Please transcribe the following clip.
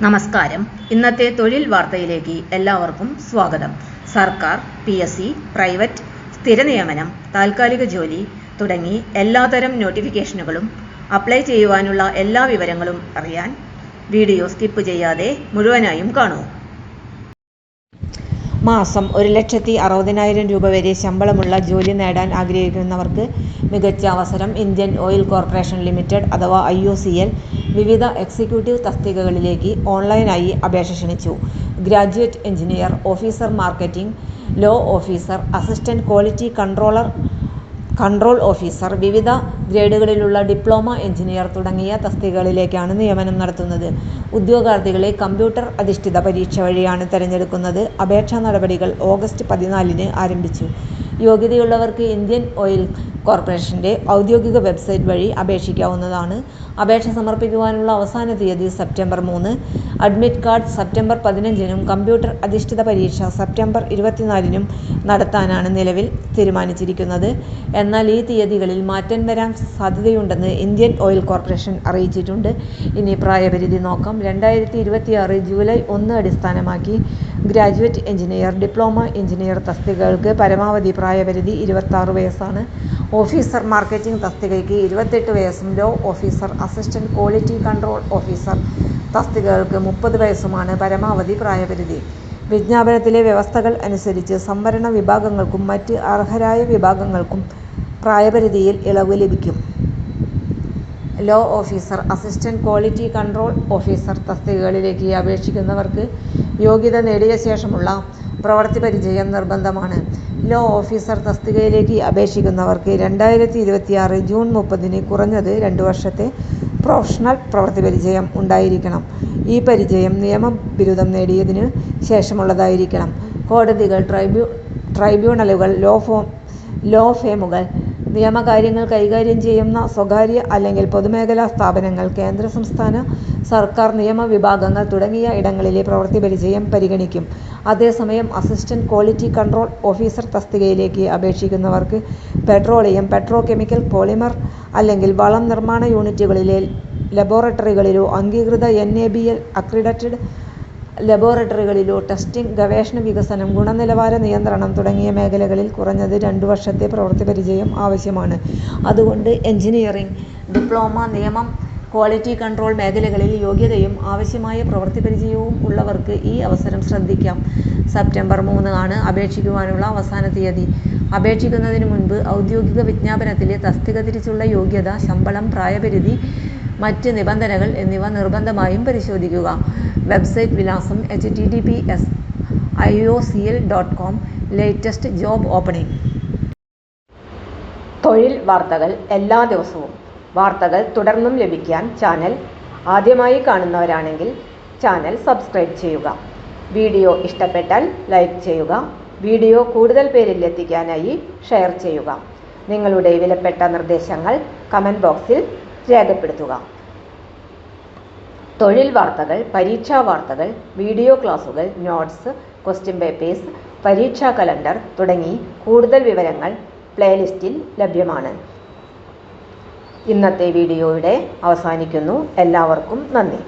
നമസ്കാരം. ഇന്നത്തെ തൊഴിൽ വാർത്തയിലേക്ക് എല്ലാവർക്കും സ്വാഗതം. സർക്കാർ, PSC, പ്രൈവറ്റ്, സ്ഥിര നിയമനം, താൽക്കാലിക ജോലി തുടങ്ങി എല്ലാത്തരം നോട്ടിഫിക്കേഷനുകളും അപ്ലൈ ചെയ്യുവാനുള്ള എല്ലാ വിവരങ്ങളും അറിയാൻ വീഡിയോ സ്കിപ്പ് ചെയ്യാതെ മുഴുവനായും കാണൂ. മാസം 1,60,000 രൂപ വരെ ശമ്പളമുള്ള ജോലി നേടാൻ ആഗ്രഹിക്കുന്നവർക്ക് മികച്ച അവസരം. ഇന്ത്യൻ ഓയിൽ കോർപ്പറേഷൻ ലിമിറ്റഡ് അഥവാ IOCL വിവിധ എക്സിക്യൂട്ടീവ് തസ്തികകളിലേക്ക് ഓൺലൈനായി അപേക്ഷ ക്ഷണിച്ചു. Graduate engineer, officer marketing, law officer, assistant quality control officer, വിവിധ ഗ്രേഡുകളിലുള്ള ഡിപ്ലോമ എഞ്ചിനീയർ തുടങ്ങിയ തസ്തികകളിലേക്കാണ് നിയമനം നടത്തുന്നത്. ഉദ്യോഗാർത്ഥികളെ കമ്പ്യൂട്ടർ അധിഷ്ഠിത പരീക്ഷ വഴിയാണ് തെരഞ്ഞെടുക്കുന്നത്. അപേക്ഷാ നടപടികൾ ഓഗസ്റ്റ് 14 ആരംഭിച്ചു. യോഗ്യതയുള്ളവർക്ക് ഇന്ത്യൻ ഓയിൽ കോർപ്പറേഷന്റെ ഔദ്യോഗിക വെബ്സൈറ്റ് വഴി അപേക്ഷിക്കാവുന്നതാണ്. അപേക്ഷ സമർപ്പിക്കുവാനുള്ള അവസാന തീയതി September 3. Admit card September 15 computer അധിഷ്ഠിത പരീക്ഷ സെപ്റ്റംബർ 24 നടത്താനാണ് നിലവിൽ തീരുമാനിച്ചിരിക്കുന്നത്. എന്നാൽ ഈ തീയതികളിൽ മാറ്റം വരാൻ സാധ്യതയുണ്ടെന്ന് ഇന്ത്യൻ ഓയിൽ കോർപ്പറേഷൻ അറിയിച്ചിട്ടുണ്ട്. ഇനി പ്രായപരിധി നോക്കാം. 2026 ജൂലൈ 1 അടിസ്ഥാനമാക്കി ഗ്രാജുവേറ്റ് എഞ്ചിനീയർ, ഡിപ്ലോമ എഞ്ചിനീയർ തസ്തികകൾക്ക് പരമാവധി പ്രായപരിധി 26 വയസ്സാണ്. ഓഫീസർ മാർക്കറ്റിംഗ് തസ്തികയ്ക്ക് 28 വയസ്സും law officer, assistant quality control officer തസ്തികകൾക്ക് 30 വയസ്സുമാണ് പരമാവധി പ്രായപരിധി. വിജ്ഞാപനത്തിലെ വ്യവസ്ഥകൾ അനുസരിച്ച് സംവരണ വിഭാഗങ്ങൾക്കും മറ്റ് അർഹരായ വിഭാഗങ്ങൾക്കും പ്രായപരിധിയിൽ ഇളവ് ലഭിക്കും. Law officer, assistant quality control officer തസ്തികകളിലേക്ക് അപേക്ഷിക്കുന്നവർക്ക് യോഗ്യത നേടിയ ശേഷമുള്ള പ്രവൃത്തി പരിചയം നിർബന്ധമാണ്. ലോ ഓഫീസർ തസ്തികയിലേക്ക് അപേക്ഷിക്കുന്നവർക്ക് 2026 ജൂൺ 30 കുറഞ്ഞത് 2 വർഷത്തെ പ്രൊഫഷണൽ പ്രവൃത്തി പരിചയം ഉണ്ടായിരിക്കണം. ഈ പരിചയം നിയമബിരുദം നേടിയതിനു ശേഷമുള്ളതായിരിക്കണം. കോടതികൾ, ട്രൈബ്യൂണലുകൾ, ലോ ഫേമുകൾ, നിയമകാര്യങ്ങൾ കൈകാര്യം ചെയ്യുന്ന സ്വകാര്യ അല്ലെങ്കിൽ പൊതുമേഖലാ സ്ഥാപനങ്ങൾ, കേന്ദ്ര സംസ്ഥാന സർക്കാർ നിയമ വിഭാഗങ്ങൾ തുടങ്ങിയ ഇടങ്ങളിലെ പ്രവൃത്തി പരിചയം പരിഗണിക്കും. അതേസമയം അസിസ്റ്റന്റ് ക്വാളിറ്റി കൺട്രോൾ ഓഫീസർ തസ്തികയിലേക്ക് അപേക്ഷിക്കുന്നവർക്ക് പെട്രോളിയം, പെട്രോകെമിക്കൽ, പോളിമർ അല്ലെങ്കിൽ വളം നിർമ്മാണ യൂണിറ്റുകളിലെ ലബോറട്ടറികളിലോ അംഗീകൃത NABL അക്രഡിറ്റഡ് ലബോറട്ടറികളിലോ ടെസ്റ്റിംഗ്, ഗവേഷണ വികസനം, ഗുണനിലവാര നിയന്ത്രണം തുടങ്ങിയ മേഖലകളിൽ കുറഞ്ഞത് 2 വർഷത്തെ പ്രവൃത്തി പരിചയം ആവശ്യമാണ്. അതുകൊണ്ട് എഞ്ചിനീയറിംഗ്, ഡിപ്ലോമ, നിയമം, ക്വാളിറ്റി കൺട്രോൾ മേഖലകളിൽ യോഗ്യതയും ആവശ്യമായ പ്രവൃത്തി പരിചയവും ഉള്ളവർക്ക് ഈ അവസരം ശ്രദ്ധിക്കാം. സെപ്റ്റംബർ 3 ആണ് അപേക്ഷിക്കുവാനുള്ള അവസാന തീയതി. അപേക്ഷിക്കുന്നതിന് മുൻപ് ഔദ്യോഗിക വിജ്ഞാപനത്തിലെ തസ്തിക തിരിച്ചുള്ള യോഗ്യത, ശമ്പളം, പ്രായപരിധി, മറ്റ് നിബന്ധനകൾ എന്നിവ നിർബന്ധമായും പരിശോധിക്കുക. വെബ്സൈറ്റ് വിലാസം https://iocl.com. Latest job opening. തൊഴിൽ വാർത്തകൾ എല്ലാ ദിവസവും. വാർത്തകൾ തുടർന്നും ലഭിക്കാൻ ചാനൽ ആദ്യമായി കാണുന്നവരാണെങ്കിൽ ചാനൽ സബ്സ്ക്രൈബ് ചെയ്യുക. വീഡിയോ ഇഷ്ടപ്പെട്ടാൽ ലൈക്ക് ചെയ്യുക. വീഡിയോ കൂടുതൽ പേരിൽ എത്തിക്കാനായി ഷെയർ ചെയ്യുക. നിങ്ങളുടെ വിലപ്പെട്ട നിർദ്ദേശങ്ങൾ കമന്റ് ബോക്സിൽ രേഖപ്പെടുത്തുക. തൊഴിൽ വാർത്തകൾ, പരീക്ഷാ വാർത്തകൾ, വീഡിയോ ക്ലാസുകൾ, നോട്ട്സ്, ക്വസ്റ്റ്യൻ പേപ്പേഴ്സ്, പരീക്ഷാ കലണ്ടർ തുടങ്ങി കൂടുതൽ വിവരങ്ങൾ പ്ലേലിസ്റ്റിൽ ലഭ്യമാണ്. ഇന്നത്തെ വീഡിയോയുടെ അവസാനിക്കുന്നു. എല്ലാവർക്കും നന്ദി.